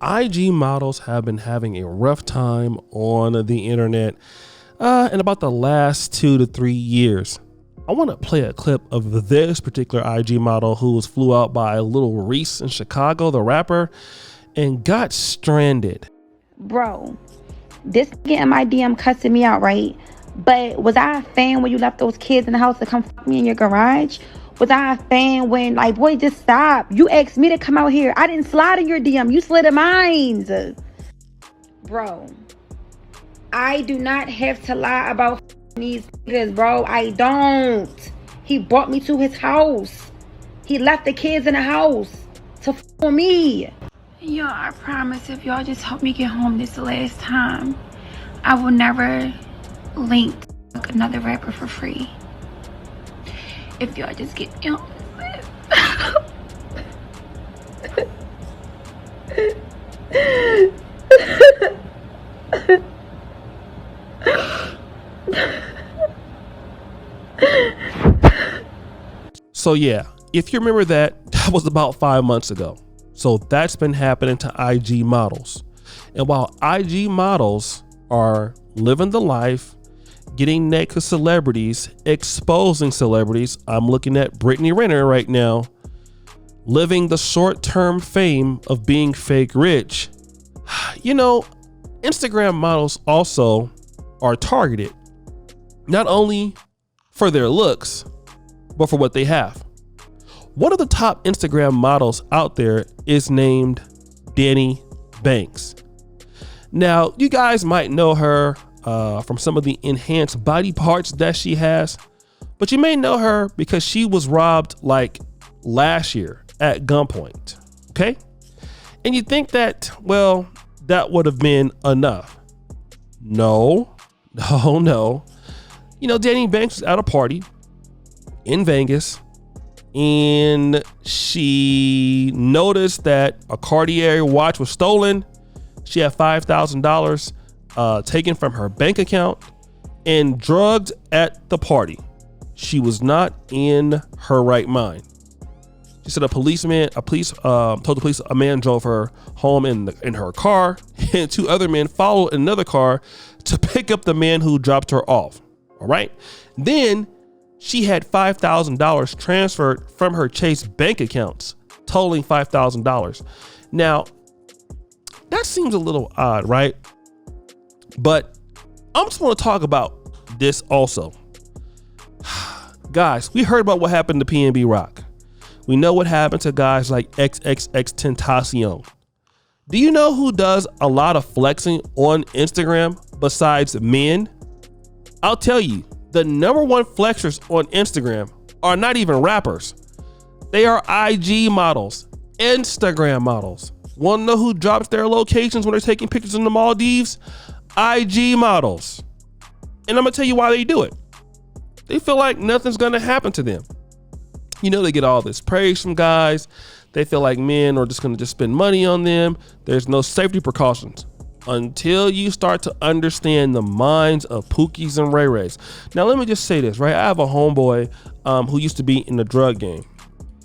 IG models have been having a rough time on the internet in about the last 2 to 3 years. I want to play a clip of this particular IG model who was flew out by Lil Reese in Chicago, the rapper, and got stranded. Bro, this nigga in my DM cussing me out, right? But was I a fan when you left those kids in the house to come fuck me in your garage? Was I a fan when, like, boy, just stop. You asked me to come out here. I didn't slide in your DM. You slid in mine. Bro, I do not have to lie about these niggas, bro. I don't. He brought me to his house. He left the kids in the house to for me. Yo, I promise if y'all just help me get home this last time, I will never link another rapper for free. If y'all just get me home this So yeah, if you remember that was about 5 months ago. So that's been happening to IG models. And while IG models are living the life, getting next to celebrities, exposing celebrities, I'm looking at Brittany Renner right now, living the short-term fame of being fake rich. You know, Instagram models also are targeted, not only for their looks, but for what they have. One of the top Instagram models out there is named Danny Banks. Now, you guys might know her from some of the enhanced body parts that she has, but you may know her because she was robbed like last year at gunpoint. Okay. And you think that, well, that would have been enough. No. You know, Danny Banks was at a party in Vegas and she noticed that a Cartier watch was stolen. She had $5,000 taken from her bank account and drugged at the party. She was not in her right mind. She said told the police a man drove her home in her car, and 2 other men followed in another car to pick up the man who dropped her off. All right. Then she had $5,000 transferred from her Chase bank accounts, totaling $5,000. Now, that seems a little odd, right? But I'm just want to talk about this also. Guys, we heard about what happened to PNB Rock. We know what happened to guys like XXXTentacion. Do you know who does a lot of flexing on Instagram besides men? I'll tell you, the #1 flexers on Instagram are not even rappers. They are IG models, Instagram models. Want to know who drops their locations when they're taking pictures in the Maldives? IG models. And I'm going to tell you why they do it. They feel like nothing's going to happen to them. You know, they get all this praise from guys. They feel like men are just going to just spend money on them. There's no safety precautions until you start to understand the minds of Pookies and Ray Rays. Now, let me just say this, right? I have a homeboy who used to be in the drug game,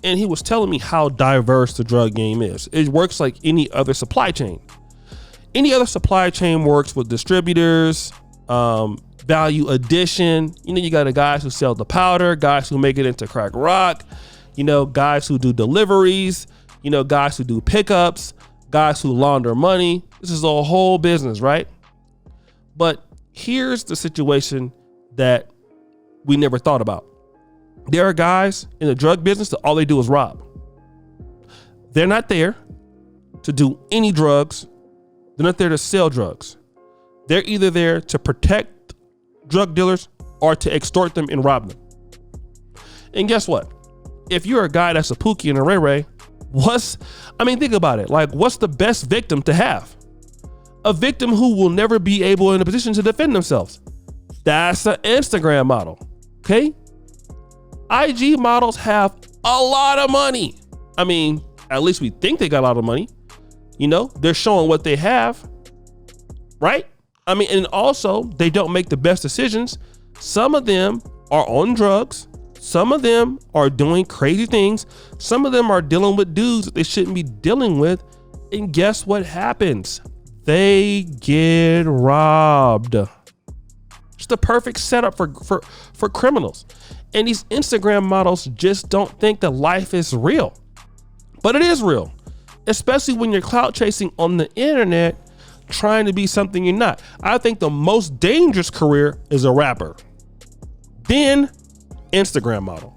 and he was telling me how diverse the drug game is. It works like any other supply chain. Any other supply chain works with distributors, value addition. You know, you got the guys who sell the powder, guys who make it into crack rock, you know, guys who do deliveries, you know, guys who do pickups, guys who launder money. This is a whole business, right? But here's the situation that we never thought about. There are guys in the drug business that all they do is rob. They're not there to do any drugs. They're not there to sell drugs. They're either there to protect drug dealers or to extort them and rob them. And guess what? If you're a guy that's a Pookie and a Ray Ray, think about it. Like, what's the best victim to have? A victim who will never be able in a position to defend themselves. That's an Instagram model. Okay? IG models have a lot of money. I mean, at least we think they got a lot of money. You know, they're showing what they have, right? I mean, and also they don't make the best decisions. Some of them are on drugs. Some of them are doing crazy things. Some of them are dealing with dudes that they shouldn't be dealing with. And guess what happens? They get robbed. It's the perfect setup for criminals. And these Instagram models just don't think that life is real. But it is real, especially when you're clout chasing on the internet, trying to be something you're not. I think the most dangerous career is a rapper, then Instagram model.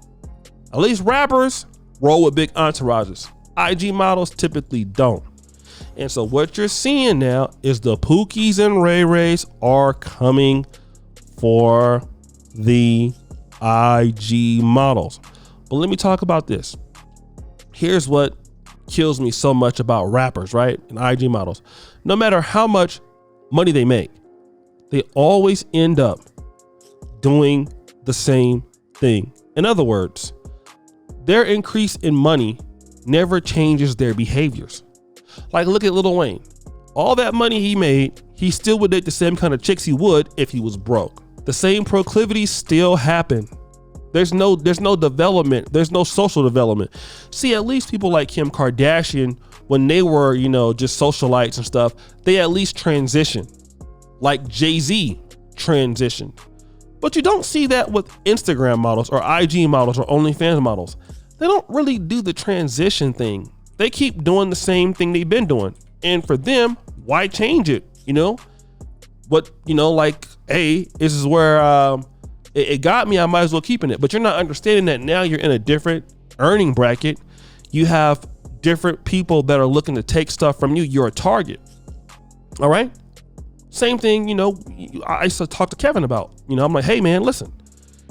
At least rappers roll with big entourages. IG models typically don't. And so what you're seeing now is the Pookies and Ray Rays are coming for the IG models. But let me talk about this. Here's what kills me so much about rappers, right? And IG models. No matter how much money they make, they always end up doing the same thing. In other words, their increase in money never changes their behaviors. Like, look at Lil Wayne. All that money he made, he still would date the same kind of chicks he would if he was broke. The same proclivities still happen. There's no development. There's no social development. See, at least people like Kim Kardashian, when they were, just socialites and stuff, they at least transitioned. Like Jay-Z transitioned. But you don't see that with Instagram models or IG models or OnlyFans models. They don't really do the transition thing. They keep doing the same thing they've been doing. And for them, why change it? Hey, this is where it got me, I might as well keep in it. But you're not understanding that now you're in a different earning bracket. You have different people that are looking to take stuff from you. You're a target. All right. Same thing, I used to talk to Kevin about, I'm like, hey man, listen,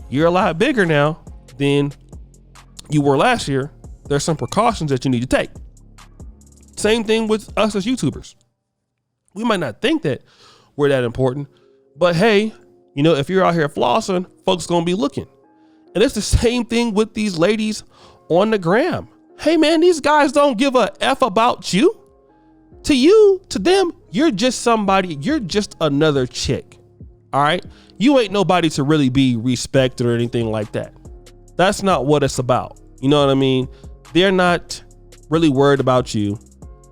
you're a lot bigger now than you were last year. There's some precautions that you need to take. Same thing with us as YouTubers. We might not think that we're that important, but hey, if you're out here flossing, folks gonna be looking. And it's the same thing with these ladies on the gram. Hey man, these guys don't give a F about you. To you, to them, you're just somebody, you're just another chick. All right. You ain't nobody to really be respected or anything like that. That's not what it's about. You know what I mean? They're not really worried about you.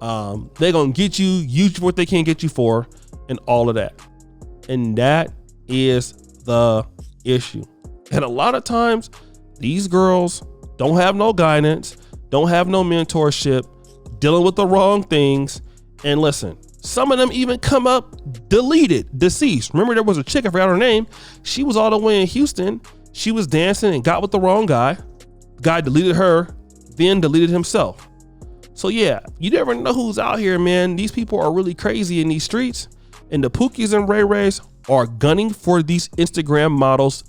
They're going to get you, use you for what they can't get you for, and all of that. And that is the issue. And a lot of times these girls don't have no guidance, don't have no mentorship, dealing with the wrong things. And listen, some of them even come up deleted, deceased. Remember, there was a chick, I forgot her name. She was all the way in Houston. She was dancing and got with the wrong guy. The guy deleted her, then deleted himself. So yeah, you never know who's out here, man. These people are really crazy in these streets. And the Pookies and Ray Rays are gunning for these Instagram models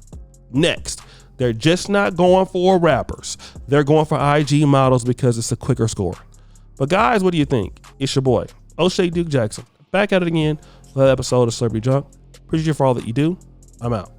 next. They're just not going for rappers. They're going for IG models because it's a quicker score. But guys, what do you think? It's your boy, O'Shea Duke Jackson, back at it again for another episode of Celebrity Junk. Appreciate you for all that you do. I'm out.